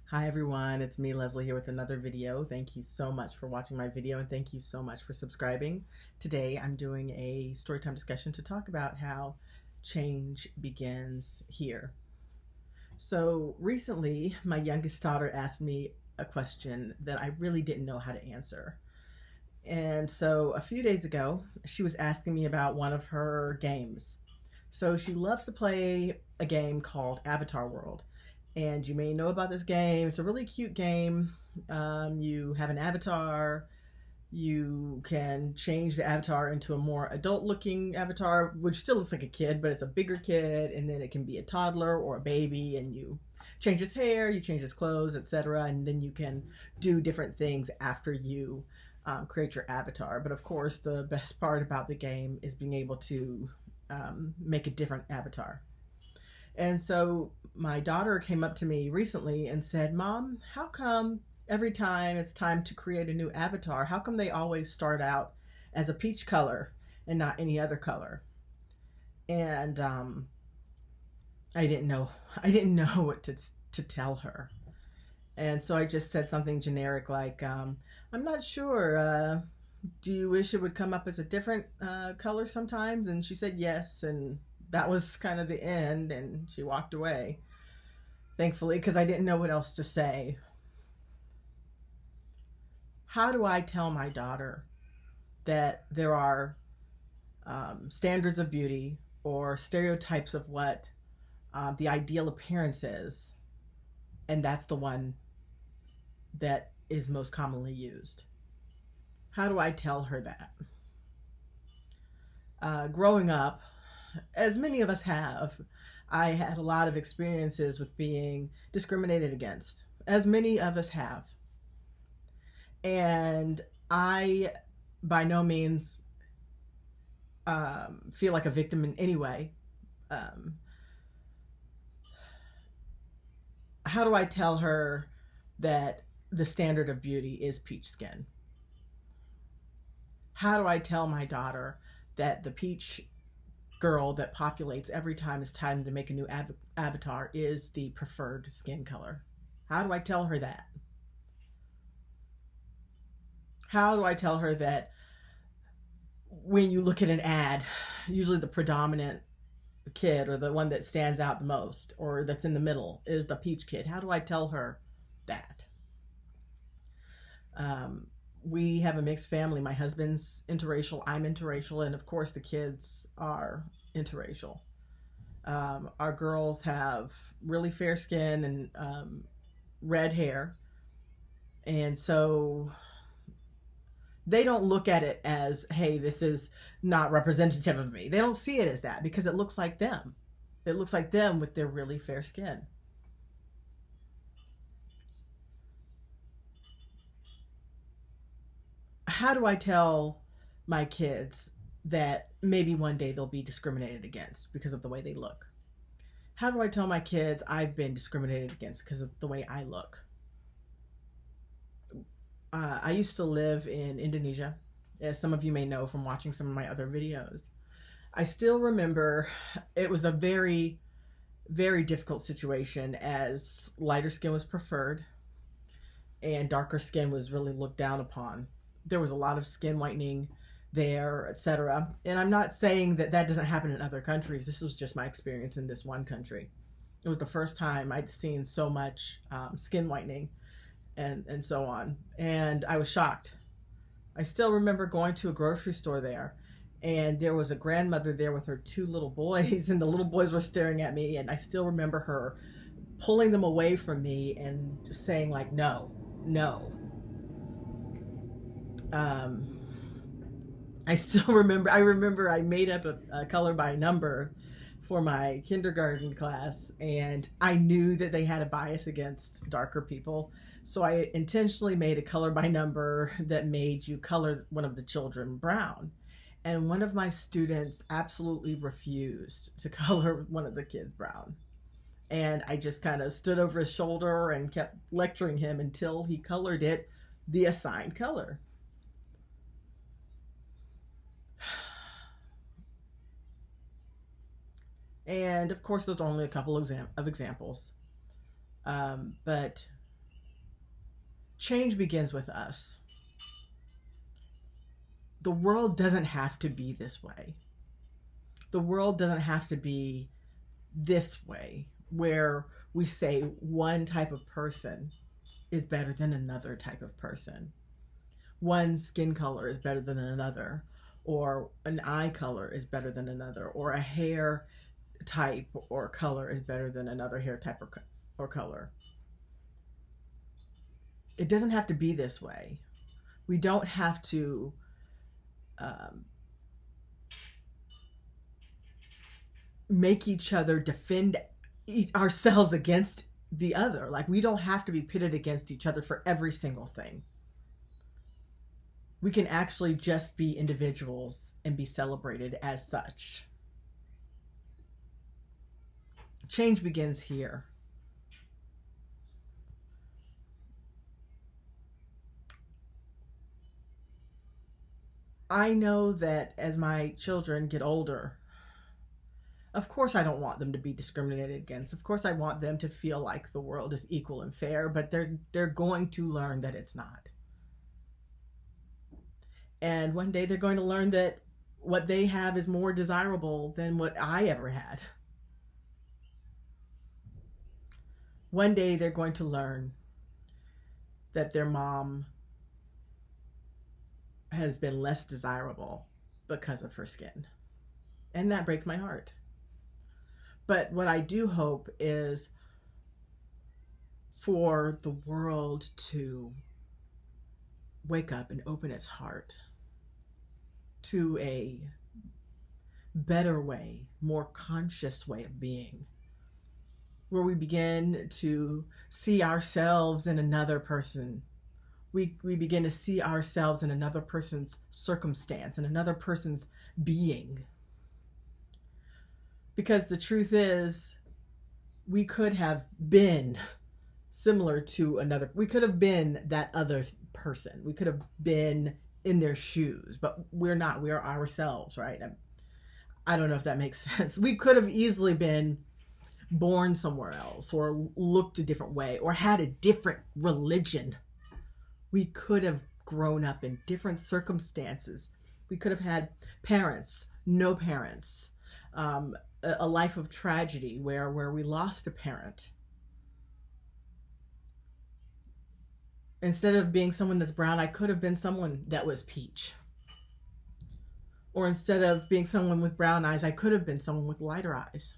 Hi everyone, it's me Leslie here with another video. Thank you so much for watching my video and thank you so much for subscribing. Today I'm doing a storytime discussion to talk about how change begins here. So recently my youngest daughter asked me a question that I really didn't know how to answer. And so a few days ago she was asking me about one of her games. So she loves to play a game called Avatar World. And you may know about this game. It's a really cute game. You have an avatar. You can change the avatar into a more adult looking avatar, which still looks like a kid, but it's a bigger kid. And then it can be a toddler or a baby, and you change his hair, you change his clothes, etc. And then you can do different things after you create your avatar. But of course, the best part about the game is being able to make a different avatar. And so my daughter came up to me recently and said, "Mom, how come every time it's time to create a new avatar, how come they always start out as a peach color and not any other color?" And I didn't know what to tell her. And so I just said something generic like, "I'm not sure. Do you wish it would come up as a different color sometimes?" And she said yes, and that was kind of the end, and she walked away, thankfully, because I didn't know what else to say. How do I tell my daughter that there are standards of beauty or stereotypes of what the ideal appearance is, and that's the one that is most commonly used? How do I tell her that? Growing up, as many of us have, I had a lot of experiences with being discriminated against, as many of us have. And I, by no means, feel like a victim in any way. How do I tell her that the standard of beauty is peach skin? How do I tell my daughter that the peach girl that populates every time it's time to make a new avatar is the preferred skin color? How do I tell her that? How do I tell her that when you look at an ad, usually the predominant kid or the one that stands out the most or that's in the middle is the peach kid? How do I tell her that? We have a mixed family. My husband's interracial, I'm interracial, and of course the kids are interracial. Our girls have really fair skin and red hair, and so they don't look at it as, hey, this is not representative of me. They don't see it as that because it looks like them. It looks like them with their really fair skin. How do I tell my kids that maybe one day they'll be discriminated against because of the way they look? How do I tell my kids I've been discriminated against because of the way I look? I used to live in Indonesia, as some of you may know from watching some of my other videos. I still remember it was a very, very difficult situation, as lighter skin was preferred and darker skin was really looked down upon. There was a lot of skin whitening there, etc. And I'm not saying that that doesn't happen in other countries. This was just my experience in this one country. It was the first time I'd seen so much skin whitening and so on. And I was shocked. I still remember going to a grocery store there, and there was a grandmother there with her two little boys, and the little boys were staring at me, and I still remember her pulling them away from me and just saying like, no, no. I remember I made up a color by number for my kindergarten class, and I knew that they had a bias against darker people. So I intentionally made a color by number that made you color one of the children brown. And one of my students absolutely refused to color one of the kids brown. And I just kind of stood over his shoulder and kept lecturing him until he colored it the assigned color. And of course, there's only a couple of examples. But Change begins with us. The world doesn't have to be this way. The world doesn't have to be this way, where we say one type of person is better than another type of person. One skin color is better than another, or an eye color is better than another, or a hair type or color is better than another hair type or color. It doesn't have to be this way. We don't have to make each other defend ourselves against the other. Like, we don't have to be pitted against each other for every single thing. We can actually just be individuals and be celebrated as such. Change begins here. I know that as my children get older, of course I don't want them to be discriminated against. Of course I want them to feel like the world is equal and fair, but they're going to learn that it's not. And one day they're going to learn that what they have is more desirable than what I ever had. One day they're going to learn that their mom has been less desirable because of her skin. And that breaks my heart. But what I do hope is for the world to wake up and open its heart to a better way, more conscious way of being, where we begin to see ourselves in another person. We begin to see ourselves in another person's circumstance, in another person's being. Because the truth is, we could have been similar to another. We could have been that other person. We could have been in their shoes, but we're not. We are ourselves, right? I don't know if that makes sense. We could have easily been born somewhere else, or looked a different way, or had a different religion. We could have grown up in different circumstances. We could have had parents, no parents, a life of tragedy where we lost a parent. Instead of being someone that's brown, I could have been someone that was peach. Or instead of being someone with brown eyes, I could have been someone with lighter eyes.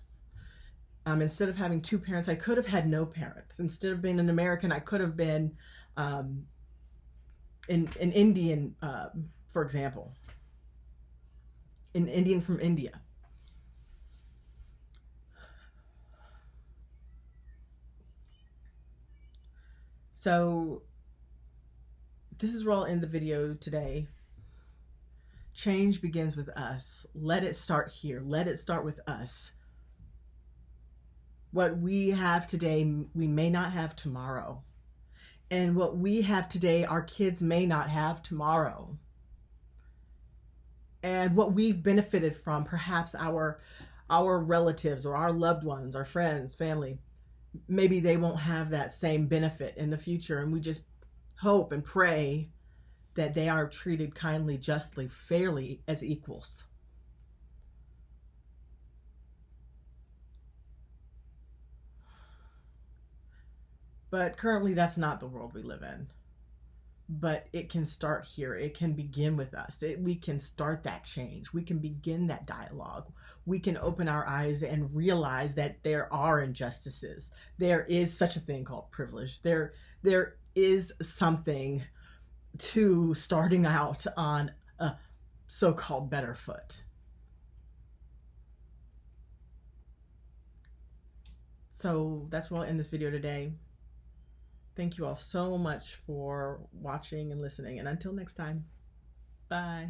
Instead of having two parents, I could have had no parents. Instead of being an American, I could have been an Indian, for example. An Indian from India. So this is where I'll end the video today. Change begins with us. Let it start here. Let it start with us. What we have today, we may not have tomorrow. And what we have today, our kids may not have tomorrow. And what we've benefited from, perhaps our relatives or our loved ones, our friends, family, maybe they won't have that same benefit in the future. And we just hope and pray that they are treated kindly, justly, fairly as equals. But currently that's not the world we live in. But it can start here. It can begin with us. We can start that change. We can begin that dialogue. We can open our eyes and realize that there are injustices. There is such a thing called privilege. There is something to starting out on a so-called better foot. So that's where I'll end this video today. Thank you all so much for watching and listening. And until next time, bye.